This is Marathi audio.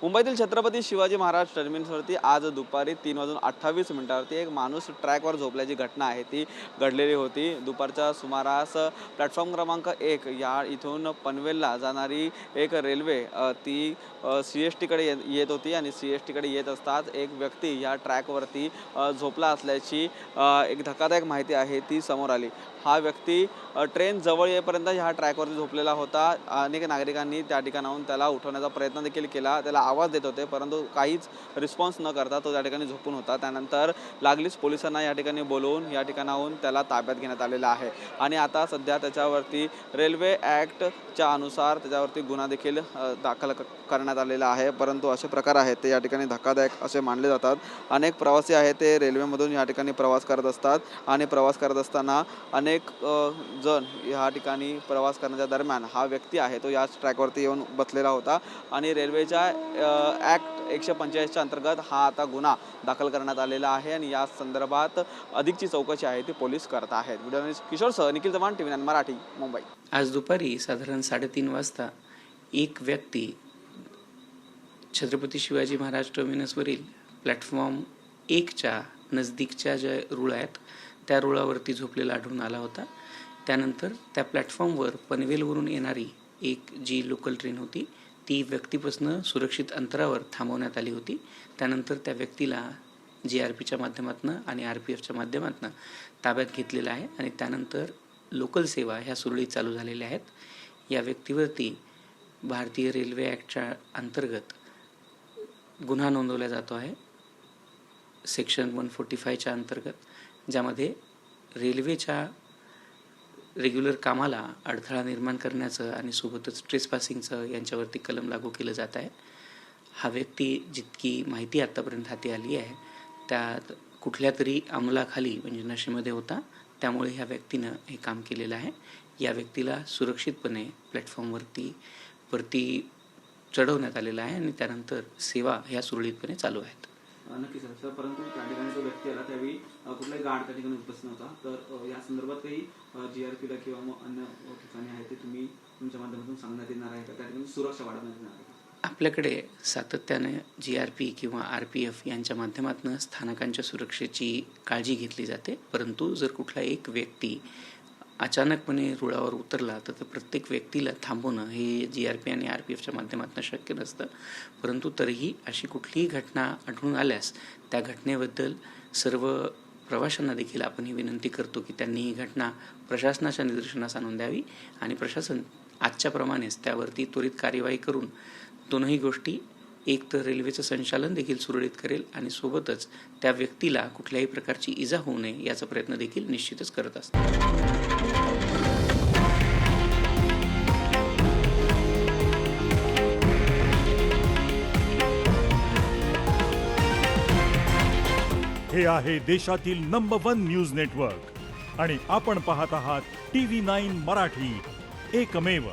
मुंबईतील छत्रपती शिवाजी महाराज टर्मिनसवरती आज दुपारी 3:28 एक माणूस ट्रॅकवर झोपल्याची घटना आहे ती घडलेली होती। दुपारच्या सुमारास प्लॅटफॉर्म क्रमांक 1 या इथून पनवेलला जाणारी एक रेल्वे ती CSTकडे येत होती आणि CSTकडे येत असताच एक व्यक्ती या ट्रॅकवरती झोपला असल्याची एक धक्कादायक माहिती आहे ती समोर आली। हा व्यक्ती ट्रेन जवळ येईपर्यंत ह्या ट्रॅकवरती झोपलेला होता। अनेक नागरिकांनी त्या ठिकाणाहून त्याला उठवण्याचा प्रयत्न देखील केला, त्याला आवाज देत होते, परंतु काहीच रिस्पॉन्स न करता तो त्या ठिकाणी झोपून होता। त्यानंतर लागलीच पोलिसांना या ठिकाणी बोलवून या ठिकाणाहून त्याला ताब्यात घेण्यात आलेला आहे आणि आता सध्या त्याच्यावरती रेल्वे ॲक्टच्या अनुसार त्याच्यावरती गुन्हा देखील दाखल करण्यात आलेला आहे। परंतु असे प्रकार आहेत ते या ठिकाणी धक्कादायक असे मानले जातात। अनेक प्रवासी आहेत ते रेल्वेमधून या ठिकाणी प्रवास करत असतात आणि प्रवास करत असताना अनेक जण या ठिकाणी प्रवास करण्याच्या दरम्यान हा व्यक्ती आहे तो याच ट्रॅकवरती येऊन बसलेला होता आणि रेल्वेच्या ॲक्ट 145च्या अंतर्गत हा आता गुन्हा दाखल करण्यात आलेला आहे आणि या संदर्भात अधिकची चौकशी आहे ती पोलीस करत आहेत। व्हिडिओ जर्नलिस्ट किशोर सह निखिल चव्हाण, TV9 मराठी, मुंबई। आज दुपारी साधारण 3:30 वाजता एक व्यक्ती छत्रपती शिवाजी महाराज टर्मिनसवरील प्लॅटफॉर्म 1च्या नजदीकच्या ज्या रुळ आहेत त्या रुळावरती झोपलेला आढळून आला होता। त्यानंतर त्या प्लॅटफॉर्मवर पनवेलवरून येणारी एक जी लोकल ट्रेन होती ती व्यक्तीपासून सुरक्षित अंतरावर थांबवण्यात आली होती। त्यानंतर त्या व्यक्तीला GRPच्या माध्यमातून आणि RPFच्या माध्यमातून ताब्यात घेतलेलं आहे आणि त्यानंतर लोकल सेवा ह्या सुरळीत चालू झालेल्या आहेत। या व्यक्तीवरती भारतीय रेल्वे ॲक्टच्या अंतर्गत गुन्हा नोंदवला जातो आहे सेक्शन 145च्या अंतर्गत, ज्यामध्ये रेल्वेच्या रेग्युलर कामाला अडथळा निर्माण करण्याचं आणि सोबतच ट्रेसपासिंगचं यांच्यावरती कलम लागू केलं जात आहे। हा व्यक्ती जितकी माहिती आत्तापर्यंत हाती आली आहे त्यात कुठल्या तरी अंमलाखाली म्हणजे नशेमध्ये होता, त्यामुळे ह्या व्यक्तीनं हे काम केलेलं आहे। या व्यक्तीला सुरक्षितपणे प्लॅटफॉर्मवरती चढवण्यात आलेलं आहे आणि त्यानंतर सेवा ह्या सुरळीतपणे चालू आहेत। नक्कीच सर, परंतु त्या ठिकाणी जो व्यक्ती आला त्यावेळी कुठलाही गार्ड त्या ठिकाणी उपस्थित नव्हता, तर या संदर्भात काही GRPला किंवा मग अन्य ठिकाणी आहे ते तुम्ही तुमच्या माध्यमातून सांगण्यात येणार आहे का? त्या ठिकाणी सुरक्षा वाढवण्यात येणार आहे का? आपल्याकडे सातत्याने GRP किंवा RPF यांच्या माध्यमातून स्थानकांच्या सुरक्षेची काळजी घेतली जाते, परंतु जर कुठला एक व्यक्ती अचानकपणे रुळावर उतरला तर प्रत्येक व्यक्तीला थांबवणं हे GRP आणि RPFच्या माध्यमातून शक्य नसतं। परंतु तरीही अशी कुठलीही घटना आढळून आल्यास त्या घटनेबद्दल सर्व प्रवाशांना देखील आपण ही विनंती करतो की त्यांनी ही घटना प्रशासनाच्या निदर्शनास आणून द्यावी आणि प्रशासन आजच्याप्रमाणेच त्यावरती त्वरित कार्यवाही करून दोनही गोष्टी, एक तर रेल्वेचं संचालन देखील सुरळीत करेल आणि सोबतच त्या व्यक्तीला कुठल्याही प्रकारची इजा होऊ नये याचा प्रयत्न देखील निश्चितच करत असतात। हे आहे देशातील नंबर 1 न्यूज नेटवर्क आणि आपण पाहत आहात TV9 मराठी, एकमेव।